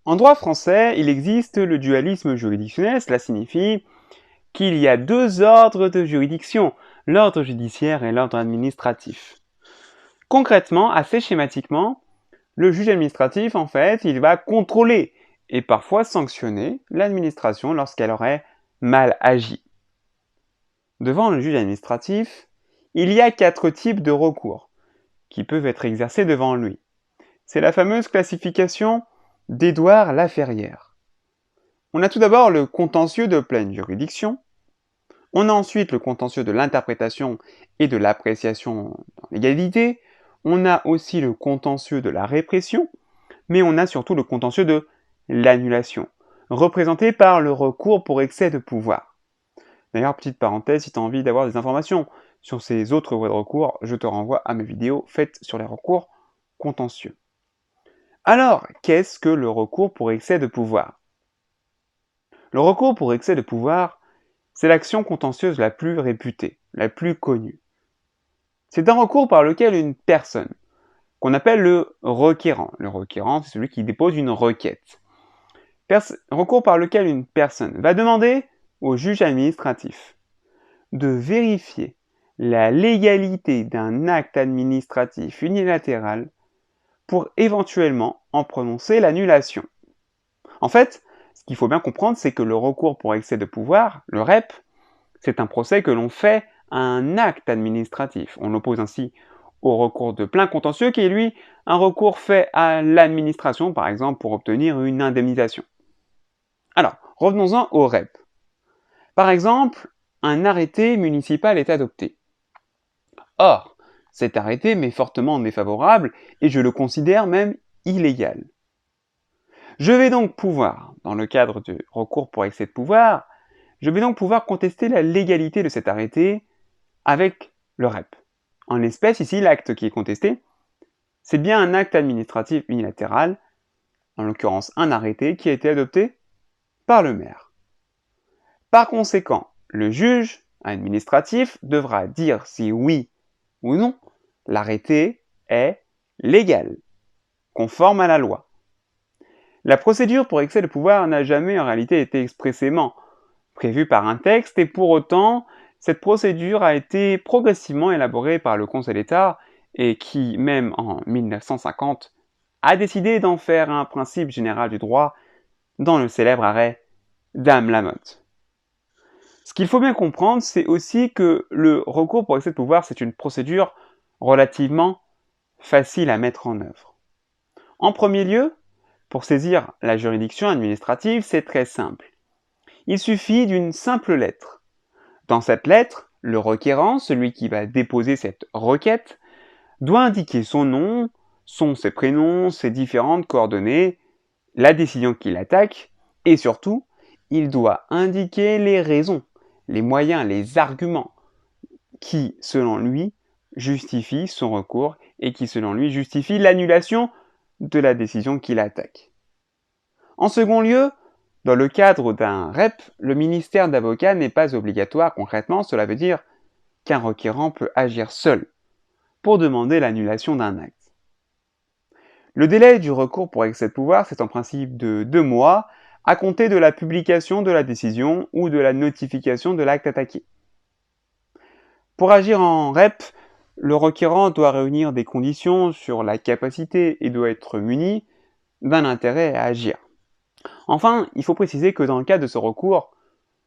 En droit français, il existe le dualisme juridictionnel, cela signifie qu'il y a deux ordres de juridiction, l'ordre judiciaire et l'ordre administratif. Concrètement, assez schématiquement, le juge administratif, en fait, il va contrôler et parfois sanctionner l'administration lorsqu'elle aurait mal agi. Devant le juge administratif, il y a 4 types de recours qui peuvent être exercés devant lui. C'est la fameuse classification d'Édouard Laferrière. On a tout d'abord le contentieux de pleine juridiction, on a ensuite le contentieux de l'interprétation et de l'appréciation dans l'égalité, on a aussi le contentieux de la répression, mais on a surtout le contentieux de l'annulation, représenté par le recours pour excès de pouvoir. D'ailleurs, petite parenthèse, si tu as envie d'avoir des informations sur ces autres voies de recours, je te renvoie à mes vidéos faites sur les recours contentieux. Alors, qu'est-ce que le recours pour excès de pouvoir? Le recours pour excès de pouvoir, c'est l'action contentieuse la plus réputée, la plus connue. C'est un recours par lequel une personne, qu'on appelle le requérant c'est celui qui dépose une requête, recours par lequel une personne va demander au juge administratif de vérifier la légalité d'un acte administratif unilatéral pour éventuellement en prononcer l'annulation. En fait, ce qu'il faut bien comprendre, c'est que le recours pour excès de pouvoir, le REP, c'est un procès que l'on fait à un acte administratif. On l'oppose ainsi au recours de plein contentieux qui est, lui, un recours fait à l'administration, par exemple, pour obtenir une indemnisation. Alors, revenons-en au REP. Par exemple, un arrêté municipal est adopté. Or, cet arrêté m'est fortement défavorable et je le considère même illégal. Je vais donc pouvoir, dans le cadre du recours pour excès de pouvoir, je vais donc pouvoir contester la légalité de cet arrêté avec le REP. En l'espèce, ici, l'acte qui est contesté, c'est bien un acte administratif unilatéral, en l'occurrence un arrêté qui a été adopté par le maire. Par conséquent, le juge administratif devra dire si oui ou non l'arrêté est légal, conforme à la loi. La procédure pour excès de pouvoir n'a jamais en réalité été expressément prévue par un texte et pour autant, cette procédure a été progressivement élaborée par le Conseil d'État et qui, même en 1950, a décidé d'en faire un principe général du droit dans le célèbre arrêt Dame Lamotte. Ce qu'il faut bien comprendre, c'est aussi que le recours pour excès de pouvoir, c'est une procédure relativement facile à mettre en œuvre. En premier lieu, pour saisir la juridiction administrative, c'est très simple. Il suffit d'une simple lettre. Dans cette lettre, le requérant, celui qui va déposer cette requête, doit indiquer son nom, ses prénoms, ses différentes coordonnées, la décision qu'il attaque, et surtout, il doit indiquer les raisons, les moyens, les arguments qui, selon lui, justifient son recours et qui, selon lui, justifient l'annulation de la décision qu'il attaque. En second lieu, dans le cadre d'un REP, le ministère d'avocat n'est pas obligatoire concrètement, cela veut dire qu'un requérant peut agir seul pour demander l'annulation d'un acte. Le délai du recours pour excès de pouvoir, c'est en principe de 2 mois à compter de la publication de la décision ou de la notification de l'acte attaqué. Pour agir en REP, le requérant doit réunir des conditions sur la capacité et doit être muni d'un intérêt à agir. Enfin, il faut préciser que dans le cas de ce recours,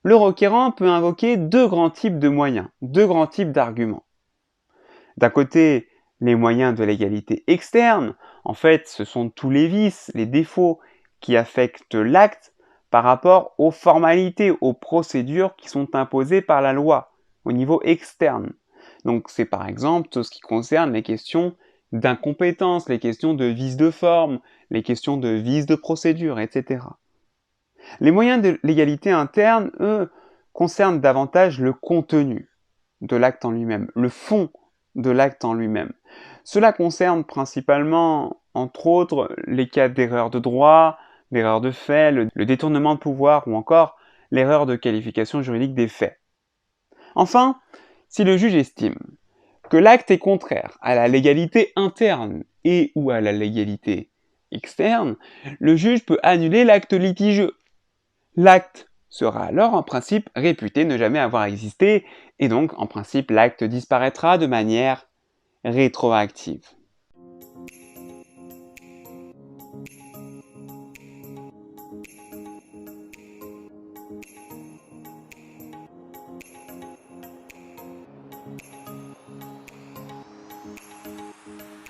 le requérant peut invoquer 2 grands types de moyens, 2 grands types d'arguments. D'un côté, les moyens de l'égalité externe, en fait, ce sont tous les vices, les défauts qui affectent l'acte par rapport aux formalités, aux procédures qui sont imposées par la loi au niveau externe. Donc c'est par exemple tout ce qui concerne les questions d'incompétence, les questions de vices de forme, les questions de vices de procédure, etc. Les moyens de l'égalité interne, eux, concernent davantage le contenu de l'acte en lui-même, le fond de l'acte en lui-même. Cela concerne principalement, entre autres, les cas d'erreur de droit, d'erreur de fait, le détournement de pouvoir ou encore l'erreur de qualification juridique des faits. Enfin, si le juge estime que l'acte est contraire à la légalité interne et ou à la légalité externe, le juge peut annuler l'acte litigieux. L'acte sera alors en principe réputé ne jamais avoir existé et donc en principe l'acte disparaîtra de manière rétroactive.